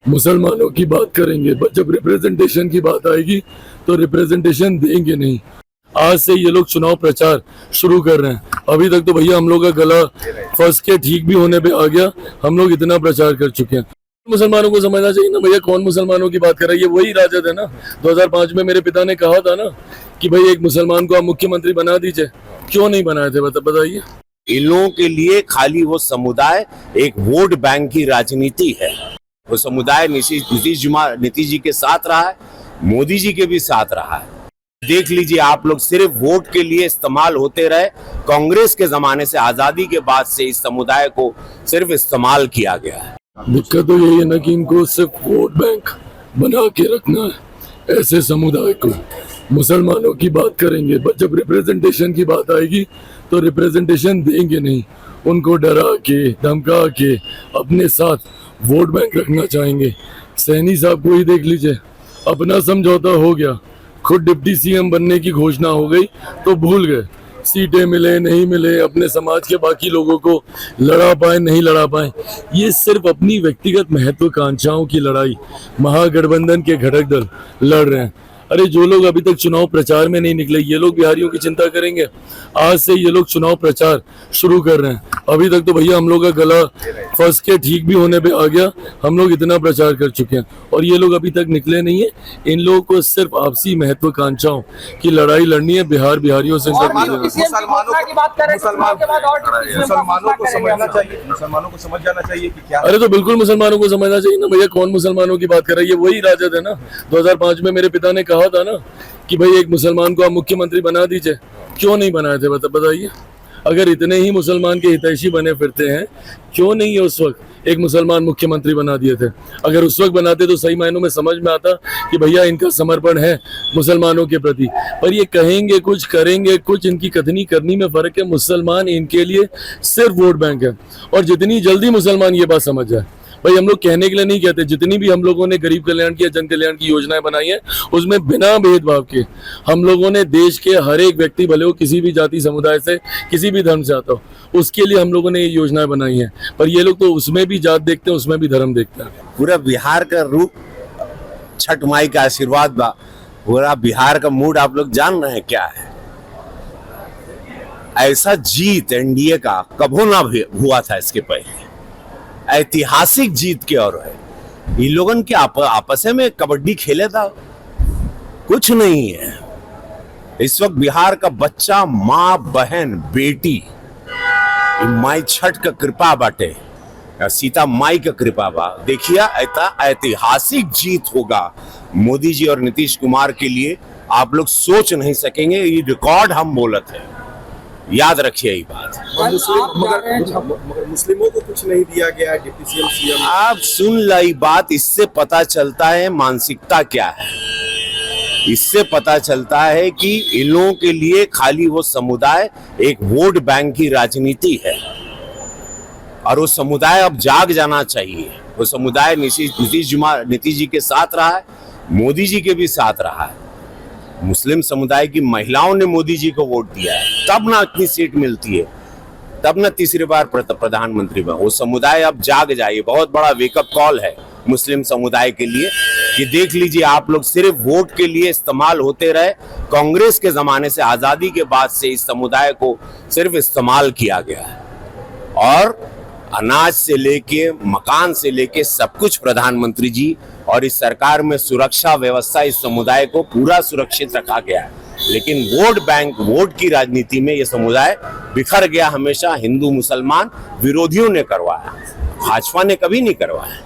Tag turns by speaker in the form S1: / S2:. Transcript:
S1: मुसलमानों की बात करेंगे, बट जब रिप्रेजेंटेशन की बात आएगी तो रिप्रेजेंटेशन देंगे नहीं। आज से ये लोग चुनाव प्रचार शुरू कर रहे हैं। अभी तक तो भैया हम लोग का गला फंस के ठीक भी होने पे आ गया। हम लोग इतना प्रचार कर चुके हैं। मुसलमानों को समझना चाहिए ना भैया, कौन मुसलमानों की बात कर रहा है? ये वही राजद है ना। 2005 में मेरे पिता ने कहा था ना कि भाई एक मुसलमान को आप मुख्यमंत्री बना दीजिए। क्यों नहीं बनाए थे बताइए।
S2: इन लोगों के लिए खाली वो समुदाय एक वोट बैंक की राजनीति है। वो समुदाय नीतीश जी के साथ रहा है, मोदी जी के भी साथ रहा है। देख लीजिए आप लोग, सिर्फ वोट के लिए इस्तेमाल होते रहे। कांग्रेस के जमाने से, आजादी के बाद से इस समुदाय को सिर्फ इस्तेमाल किया गया है।
S1: दिक्कत तो यही है ना कि इनको सिर्फ वोट बैंक बना के रखना है ऐसे समुदाय को। मुसलमानों की बात करेंगे, बट जब रिप्रेजेंटेशन की बात आएगी तो रिप्रेजेंटेशन देंगे नहीं। उनको डरा के धमका के अपने साथ वोट बैंक रखना चाहेंगे। सैनी साहब को ही देख लीजिए, अपना समझौता हो गया, खुद डिप्टी सीएम बनने की घोषणा हो गई तो भूल गए। सीटें मिले नहीं मिले, अपने समाज के बाकी लोगों को लड़ा पाए नहीं लड़ा पाए। ये सिर्फ अपनी व्यक्तिगत महत्वाकांक्षाओं की लड़ाई महागठबंधन के घटक दल लड़ रहे हैं। अरे जो लोग अभी तक चुनाव प्रचार में नहीं निकले, ये लोग बिहारियों की चिंता करेंगे। आज से ये लोग चुनाव प्रचार शुरू कर रहे हैं। अभी तक तो भैया हम लोग का गला फंस के ठीक भी होने पे आ गया। हम लोग इतना प्रचार कर चुके हैं और ये लोग अभी तक निकले नहीं है। इन लोगों को सिर्फ आपसी महत्वाकांक्षाओं की लड़ाई लड़नी है। बिहारियों से
S3: मुसलमानों को समझ जाना चाहिए कि क्या।
S1: अरे तो बिल्कुल मुसलमानों को समझना चाहिए ना भैया, कौन मुसलमानों की बात कर रहा है? ये वही राजद है ना। 2005 में मेरे पिता ने कहा था ना कि भाई एक मुसलमान को आप मुख्यमंत्री बना दीजिए। क्यों नहीं बनाए थे बताइए। अगर इतने ही मुसलमान के हितैषी बने फिरते हैं, क्यों नहीं है उस वक्त एक मुसलमान मुख्यमंत्री बना दिए थे? अगर उस वक्त बनाते तो सही मायनों में समझ में आता कि भैया इनका समर्पण है मुसलमानों के प्रति। पर ये कहेंगे कुछ, करेंगे कुछ, इनकी कथनी करनी में फर्क है। मुसलमान इनके लिए सिर्फ वोट बैंक है। और जितनी जल्दी मुसलमान ये बात समझ जाए, भाई हम लोग कहने के लिए नहीं कहते, जितनी भी हम लोगों ने गरीब कल्याण की या जन कल्याण की योजनाएं बनाई हैं उसमें बिना भेदभाव के हम लोगों ने देश के हर एक व्यक्ति, भले वो किसी भी जाति समुदाय से, किसी भी धर्म से आता हो, उसके लिए हम लोगों ने ये योजनाएं बनाई हैं। पर ये लोग तो उसमें भी जात देखते हैं, उसमें भी धर्म देखते हैं।
S2: पूरा बिहार का रूप छठ माई का आशीर्वाद बा। पूरा बिहार का मूड आप लोग जान रहे हैं क्या है। ऐसा जीत एनडीए का कभी ना हुआ था इसके पहले। ऐतिहासिक जीत की ओर है। इन लोगन के आपस में कबड्डी खेले था, कुछ नहीं है। इस वक्त बिहार का बच्चा, माँ, बहन, बेटी, माई छठ का कृपा बाटे, सीता माई का कृपा बा। देखिए ऐतिहासिक जीत होगा मोदी जी और नीतीश कुमार के लिए। आप लोग सोच नहीं सकेंगे। ये रिकॉर्ड हम बोलत है, याद रखिए ये बात।
S3: मगर मुस्लिमों को कुछ नहीं दिया गया डिप्टी सीएम।
S2: आप सुन लाई बात, इससे पता चलता है मानसिकता क्या है। इससे पता चलता है कि इन लोगों के लिए खाली वो समुदाय एक वोट बैंक की राजनीति है। और वो समुदाय अब जाग जाना चाहिए। वो समुदाय नीतीश जी के साथ रहा है, मोदी जी के भी साथ रहा है। मुस्लिम समुदाय की महिलाओं ने मोदी जी को वोट दिया है, तब ना इतनी सीट मिलती है, तब ना तीसरी बार प्रधानमंत्री बना। वो समुदाय अब जाग जाए। बहुत बड़ा वेकअप कॉल है मुस्लिम समुदाय के लिए कि देख लीजिए आप लोग, सिर्फ वोट के लिए इस्तेमाल होते रहे। कांग्रेस के जमाने से, आजादी के बाद से इस समुदाय को सिर्फ इस्तेमाल किया गया है। और अनाज से लेके, मकान से लेके सब कुछ प्रधानमंत्री जी और इस सरकार में सुरक्षा व्यवस्था, इस समुदाय को पूरा सुरक्षित रखा गया है। लेकिन वोट बैंक, वोट की राजनीति में यह समुदाय बिखर गया। हमेशा हिंदू मुसलमान विरोधियों ने करवाया, भाजपा ने कभी नहीं करवाया।